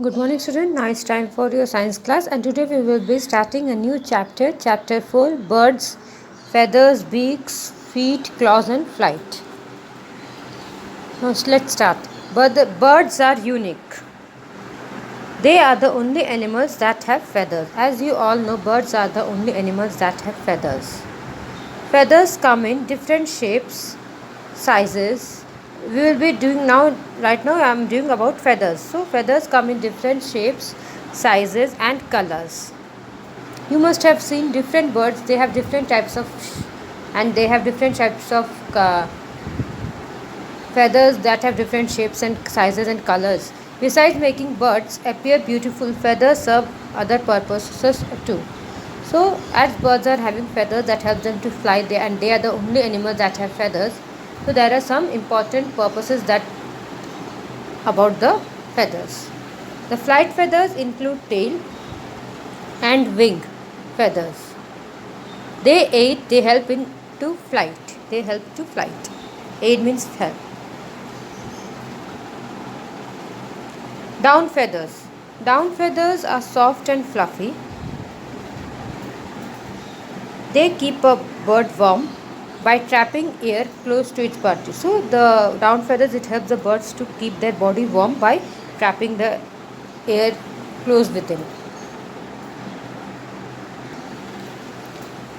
Good morning, student. Now it's time for your science class, and today we will be starting a new chapter. Chapter 4: Birds, Feathers, Beaks, Feet, Claws, and Flight. Now let's start. But the birds are unique. They are the only animals that have feathers. As you all know, birds are the only animals that have feathers. Feathers come in different shapes, sizes. We will be doing now, right now I am doing about feathers. So feathers come in different shapes, sizes and colors. You must have seen different birds. They have different types of and they have different types of feathers that have different shapes and sizes and colors. Besides making birds appear beautiful, feathers serve other purposes too. So, as birds are having feathers that help them to fly, and they are the only animals that have feathers. So, there are some important purposes that about the feathers. The flight feathers include tail and wing feathers. They help in to flight. They help to flight. Aid means help. Down feathers. Down feathers are soft and fluffy. They keep a bird warm by trapping air close to its body. So the down feathers, it helps the birds to keep their body warm by trapping the air close within.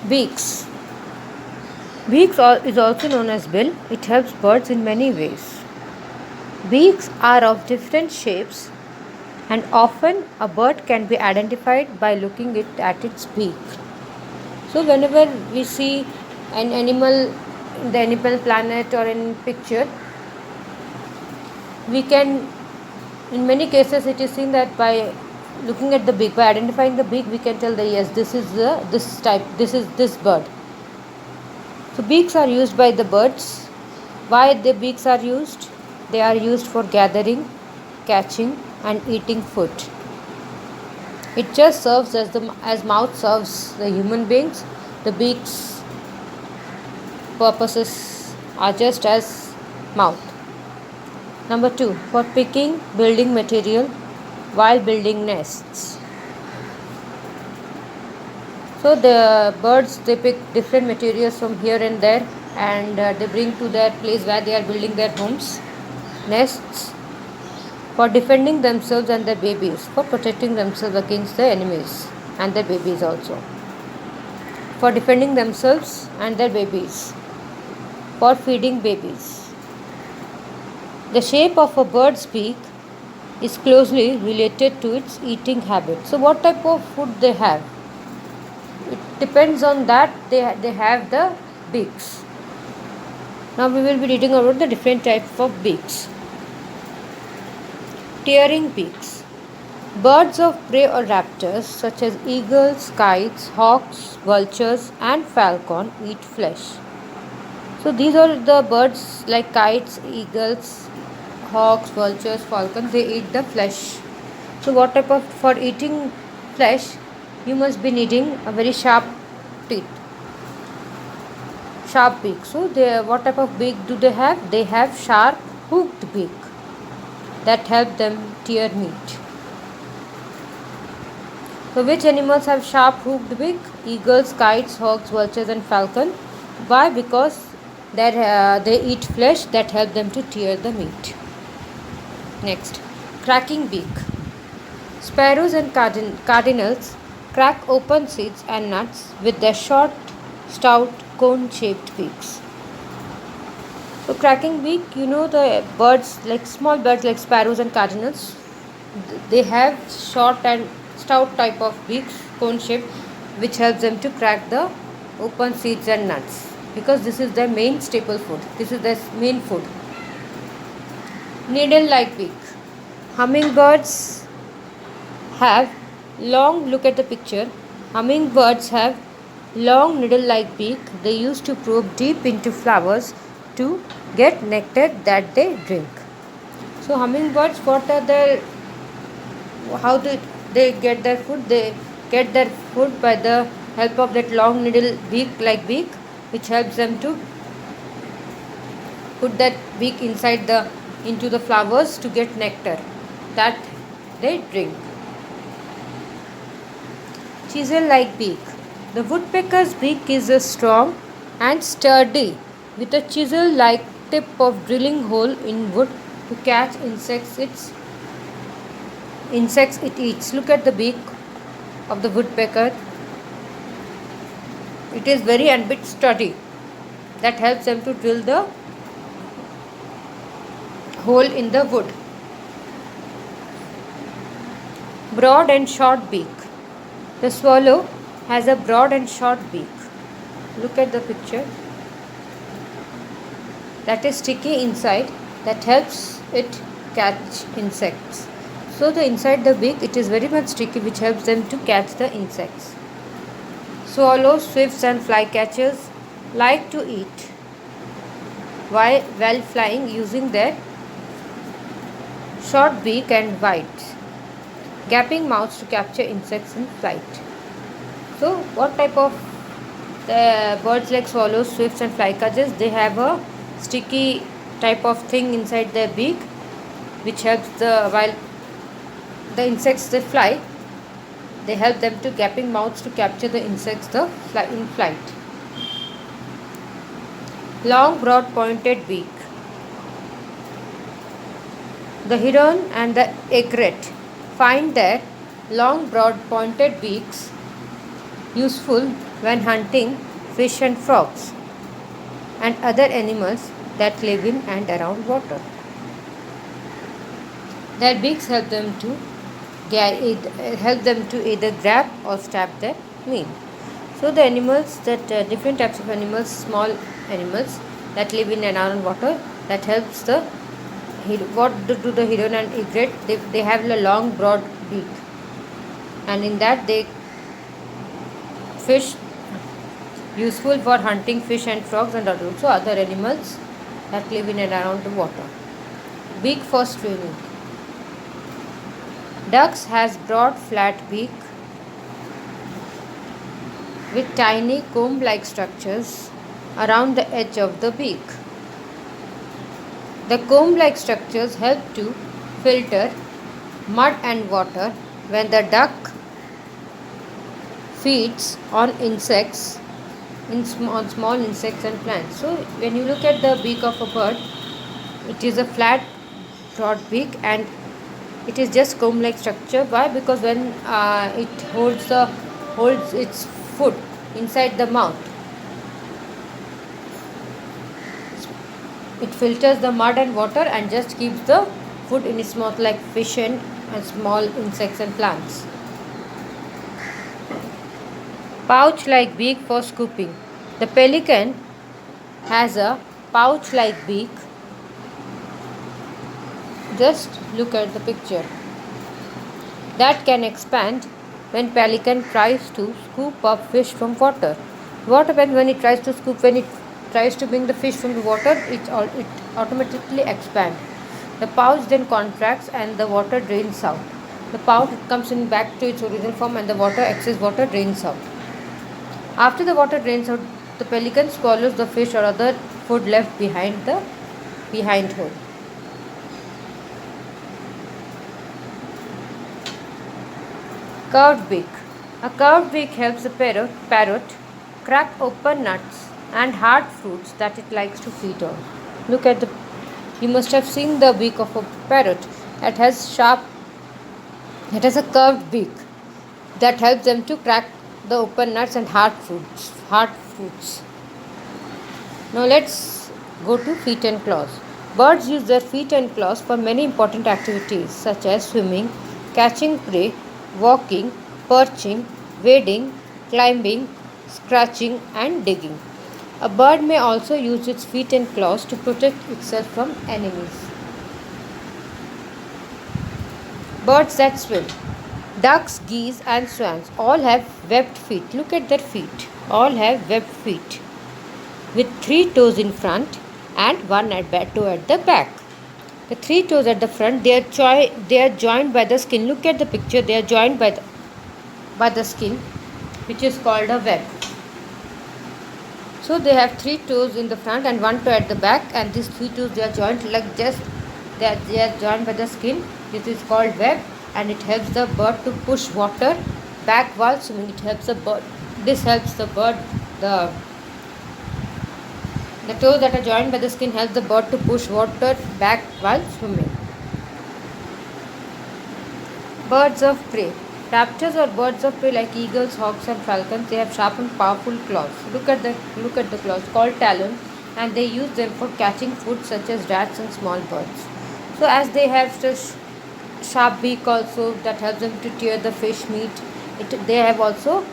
Beaks. Is also known as bill. It helps birds in many ways. Beaks are of different shapes, and often a bird can be identified by looking at its beak. So whenever we see an animal in the animal planet or in picture, we can, in many cases it is seen that by looking at the beak, by identifying the beak, we can tell that yes, this is this type, this is this bird. So beaks are used by the birds. Why the beaks are used? They are used for gathering, catching and eating food. It just serves as mouth serves the human beings. The beaks purposes are just as mouth. Number 2, for picking building material while building nests. So the birds, they pick different materials from here and there, and they bring to their place where they are building their homes, nests, for defending themselves and their babies, for protecting themselves against their enemies and their babies also, for defending themselves and their babies, for feeding babies. The shape of a bird's beak is closely related to its eating habit. So what type of food they have? It depends on that they have the beaks. Now we will be reading about the different types of beaks. Tearing beaks. Birds of prey or raptors such as eagles, kites, hawks, vultures and falcon eat flesh. So these are the birds like kites, eagles, hawks, vultures, falcons, they eat the flesh. So what type of, for eating flesh, you must be needing a very sharp teeth, sharp beak. So what type of beak do they have? They have sharp hooked beak that help them tear meat. So which animals have sharp hooked beak? Eagles, kites, hawks, vultures and falcon. Why? Because they eat flesh that help them to tear the meat. Next, cracking beak. Sparrows and cardinals crack open seeds and nuts with their short, stout, cone-shaped beaks. So cracking beak, you know, the birds, like small birds like sparrows and cardinals, they have short and stout type of beaks, cone-shaped, which helps them to crack the open seeds and nuts, because this is their main staple food. This is their main food. Needle-like beak. Hummingbirds have long, look at the picture, hummingbirds have long needle-like beak. They used to probe deep into flowers to get nectar that they drink. So hummingbirds, what are their, how do they get their food? They get their food by the help of that long needle beak, which helps them to put that beak into the flowers to get nectar. That they drink. Chisel-like beak. The woodpecker's beak is strong and sturdy, with a chisel-like tip of drilling hole in wood to catch insects it eats. Look at the beak of the woodpecker. It is very and bit sturdy. That helps them to drill the hole in the wood. Broad and short beak. The swallow has a broad and short beak. Look at the picture. That is sticky inside, that helps it catch insects. So the inside the beak, it is very much sticky, which helps them to catch the insects. Swallows, swifts and flycatchers like to eat while flying using their short beak and wide gaping mouths to capture insects in flight. So what type of birds like swallows, swifts and flycatchers? They have a sticky type of thing inside their beak, which helps while the insects they fly, they help them to gaping mouths to capture the insects in flight. Long, broad, pointed beak. The heron and the egret find their long, broad, pointed beaks useful when hunting fish and frogs and other animals that live in and around water. Their beaks help them to either grab or stab their meal. So the animals different types of animals, small animals that live in and around water, that helps what do the heron and egret? They have a long broad beak, and in that they fish useful for hunting fish and frogs and also other animals that live in and around the water. Beak for swimming. Ducks has broad flat beak with tiny comb-like structures around the edge of the beak. The comb-like structures help to filter mud and water when the duck feeds on insects, on small insects and plants. So when you look at the beak of a bird, it is a flat, broad beak, and it is just comb-like structure. Why? Because when it holds its food inside the mouth, it filters the mud and water and just keeps the food in its mouth, like fish and small insects and plants. Pouch-like beak for scooping. The pelican has a pouch-like beak. Just look at the picture. That can expand when pelican tries to scoop up fish from water. What happens when it tries to bring the fish from the water? It automatically expands. The pouch then contracts and the water drains out. The pouch comes back to its original form and the excess water drains out. After the water drains out, the pelican swallows the fish or other food left behind the hole. Curved beak. A curved beak helps the parrot crack open nuts and hard fruits that it likes to feed on. You must have seen the beak of a parrot. It has a curved beak that helps them to crack the open nuts and hard fruits. Now let's go to feet and claws. Birds use their feet and claws for many important activities such as swimming, catching prey, walking, perching, wading, climbing, scratching and digging. A bird may also use its feet and claws to protect itself from enemies. Birds that swim. Ducks, geese and swans all have webbed feet. Look at their feet. All have webbed feet with 3 toes in front and 1 toe at the back. The 3 toes at the front, they are joined by the skin. Look at the picture. They are joined by the skin, which is called a web. So they have 3 toes in the front and 1 toe at the back, and these 3 toes they are joined by the skin. This is called web, and it helps the bird to push water back while swimming. It helps the bird. This helps the bird. The toes that are joined by the skin help the bird to push water back while swimming. Birds of prey. Raptors or birds of prey like eagles, hawks and falcons, they have sharp and powerful claws. Look at the claws called talons, and they use them for catching food such as rats and small birds. So as they have this sharp beak also that helps them to tear the fish meat, they have also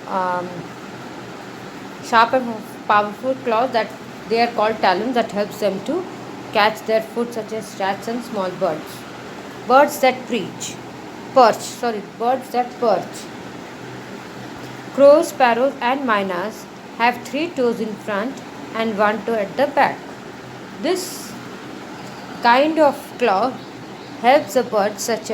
um, sharp and powerful claws that they are called talons that helps them to catch their food such as rats and small birds. Birds that birds that perch. Crows, sparrows, and mynas have 3 toes in front and 1 toe at the back. This kind of claw helps the birds such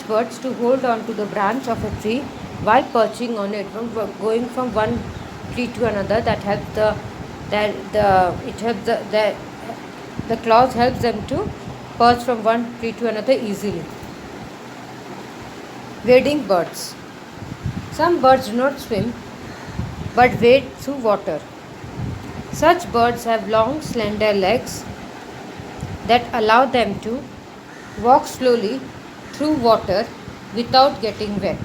birds to hold on to the branch of a tree while perching on it, from going from one tree to another. That helps the claws helps them to perch from one tree to another easily. Wading birds. Some birds do not swim but wade through water. Such birds have long, slender legs that allow them to walk slowly through water without getting wet.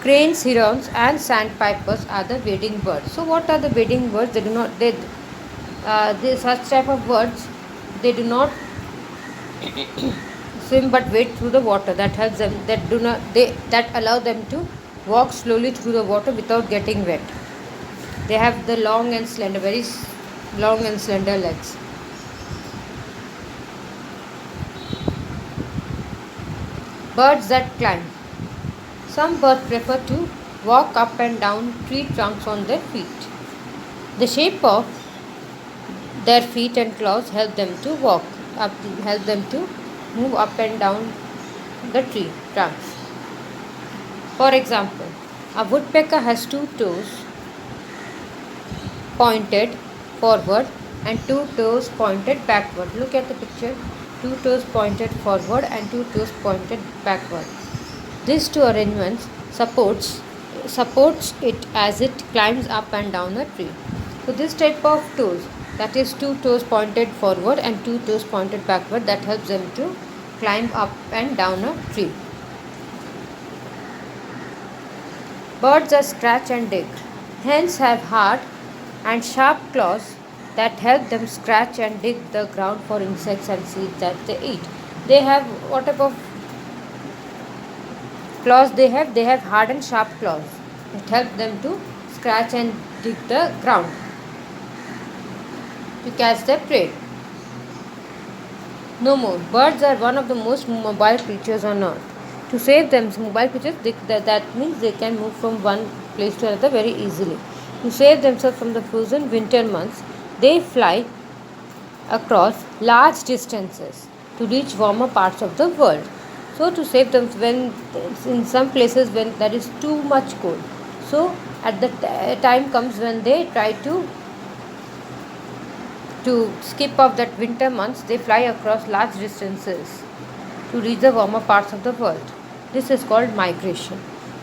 Cranes, herons, and sandpipers are the wading birds. So, what are the wading birds? Such type of birds, they do not swim but wade through the water. That helps them. That allow them to walk slowly through the water without getting wet. They have the very long and slender legs. Birds that climb. Some birds prefer to walk up and down tree trunks on their feet. The shape of their feet and claws help them to move up and down the tree trunks. For example, a woodpecker has 2 toes pointed forward and 2 toes pointed backward. Look at the picture. 2 toes pointed forward and 2 toes pointed backward. These two arrangements supports it as it climbs up and down a tree. So this type of toes, that is 2 toes pointed forward and 2 toes pointed backward, that helps them to climb up and down a tree. Birds that scratch and dig. Hens have hard and sharp claws that help them scratch and dig the ground for insects and seeds that they eat. They have what type of claws they have? They have hard and sharp claws. It helps them to scratch and dig the ground to catch their prey. No more. Birds are one of the most mobile creatures on earth. To save them, mobile creatures, that means they can move from one place to another very easily. To save themselves from the frozen winter months, they fly across large distances to reach warmer parts of the world. So to save them when in some places when there is too much cold, so at the time comes when they try to skip off that winter months, they fly across large distances to reach the warmer parts of the world. This is called migration.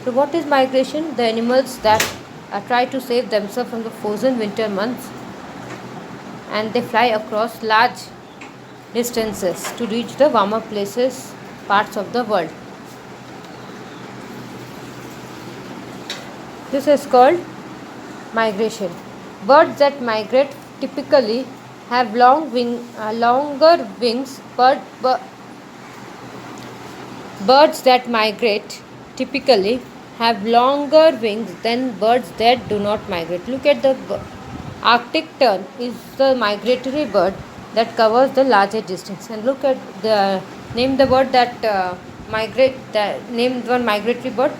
So what is migration? The animals that try to save themselves from the frozen winter months, and they fly across large distances to reach the warmer parts of the world. This is called migration. Birds that migrate typically have longer wings. Birds that migrate typically have longer wings than birds that do not migrate. Look at the Arctic tern is the migratory bird that covers the larger distance. And look at name the bird that name one migratory bird.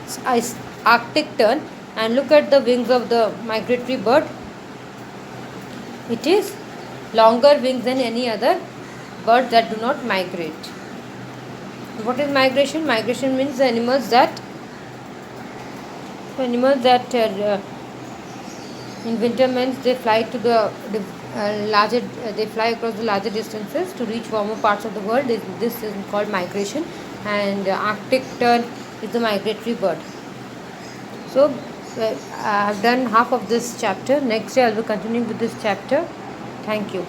It's Arctic tern. And look at the wings of the migratory bird. It is longer wings than any other bird that do not migrate. What is migration? Migration means the animals that in winter months they fly to the they fly across the larger distances to reach warmer parts of the world. This is called migration, and Arctic tern is the migratory bird. So I have done half of this chapter. Next day I will be continuing with this chapter. Thank you.